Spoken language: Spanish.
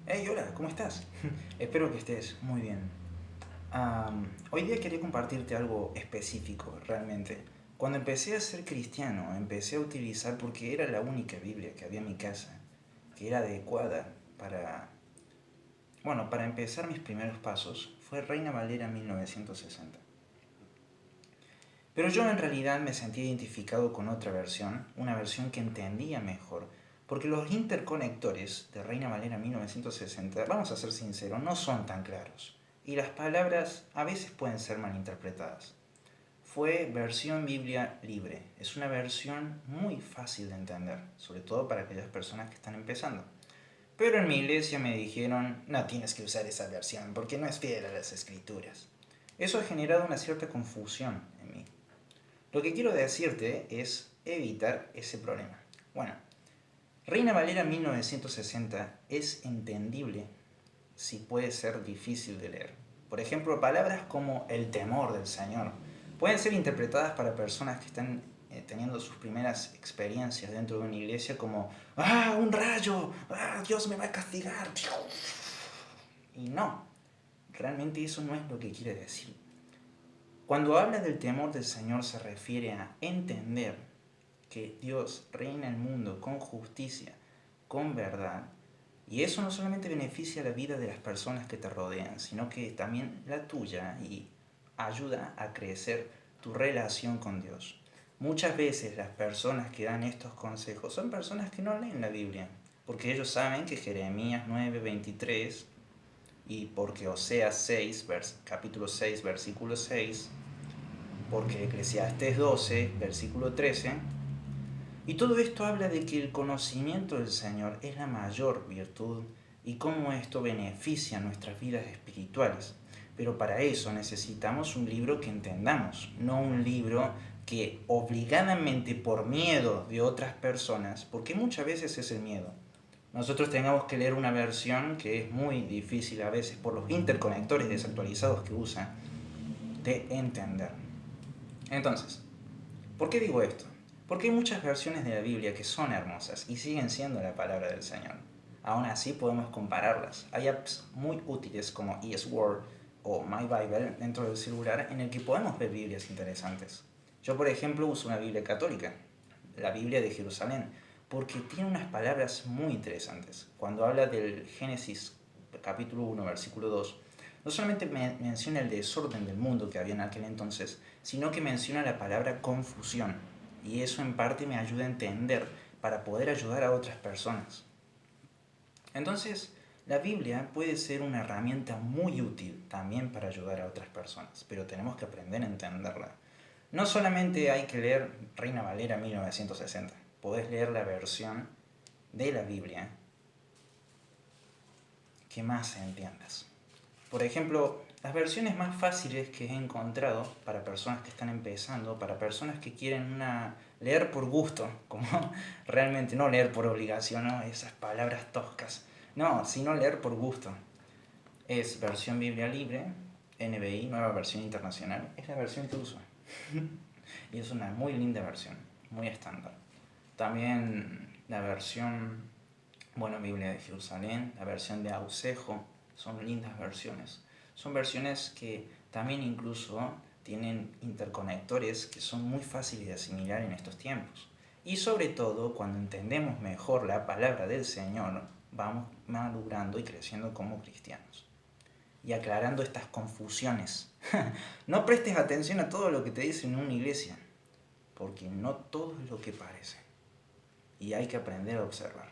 Hey, hola, ¿cómo estás? Espero que estés muy bien. Hoy día quería compartirte algo específico, realmente. Cuando empecé a ser cristiano, empecé a utilizar, porque era la única Biblia que había en mi casa, que era adecuada para, bueno, para empezar mis primeros pasos, fue Reina Valera 1960. Pero yo en realidad me sentí identificado con otra versión, una versión que entendía mejor, porque los interconectores de Reina Valera 1960, vamos a ser sinceros, no son tan claros, y las palabras a veces pueden ser malinterpretadas. Fue versión Biblia libre, es una versión muy fácil de entender, sobre todo para aquellas personas que están empezando. Pero en mi iglesia me dijeron, no tienes que usar esa versión porque no es fiel a las escrituras. Eso ha generado una cierta confusión en mí. Lo que quiero decirte es evitar ese problema. Bueno, Reina Valera 1960 es entendible si puede ser difícil de leer. Por ejemplo, palabras como el temor del Señor pueden ser interpretadas para personas que están teniendo sus primeras experiencias dentro de una iglesia como ¡ah, un rayo! ¡Ah, Dios me va a castigar! Y no, realmente eso no es lo que quiere decir. Cuando habla del temor del Señor se refiere a entender que Dios reina el mundo con justicia, con verdad, y eso no solamente beneficia la vida de las personas que te rodean, sino que también la tuya y ayuda a crecer tu relación con Dios. Muchas veces las personas que dan estos consejos son personas que no leen la Biblia, porque ellos saben que Jeremías 9:23 y porque Oseas 6, capítulo 6, versículo 6, porque Eclesiastés 12, versículo 13, y todo esto habla de que el conocimiento del Señor es la mayor virtud y cómo esto beneficia nuestras vidas espirituales. Pero para eso necesitamos un libro que entendamos, no un libro que obligadamente por miedo de otras personas, porque muchas veces es el miedo, nosotros tengamos que leer una versión que es muy difícil a veces por los interconectores desactualizados que usan de entender. Entonces, ¿por qué digo esto? Porque hay muchas versiones de la Biblia que son hermosas y siguen siendo la palabra del Señor. Aún así podemos compararlas. Hay apps muy útiles como eSword o My Bible dentro del celular en el que podemos ver Biblias interesantes. Yo por ejemplo uso una Biblia católica, la Biblia de Jerusalén, porque tiene unas palabras muy interesantes. Cuando habla del Génesis capítulo 1 versículo 2, no solamente menciona el desorden del mundo que había en aquel entonces, sino que menciona la palabra confusión. Y eso en parte me ayuda a entender para poder ayudar a otras personas. Entonces, la Biblia puede ser una herramienta muy útil también para ayudar a otras personas, pero tenemos que aprender a entenderla. No solamente hay que leer Reina Valera 1960, podés leer la versión de la Biblia que más entiendas. Por ejemplo, las versiones más fáciles que he encontrado para personas que están empezando, para personas que quieren leer por gusto, como realmente no leer por obligación, ¿no? Esas palabras toscas, no, sino leer por gusto. Es versión Biblia Libre, NBI, Nueva Versión Internacional, es la versión que uso. Y es una muy linda versión, muy estándar. También la versión, bueno, Biblia de Jerusalén, la versión de Ausejo, son lindas versiones. Son versiones que también incluso tienen interconectores que son muy fáciles de asimilar en estos tiempos. Y sobre todo, cuando entendemos mejor la palabra del Señor, vamos madurando y creciendo como cristianos. Y aclarando estas confusiones. No prestes atención a todo lo que te dicen en una iglesia, porque no todo es lo que parece. Y hay que aprender a observar.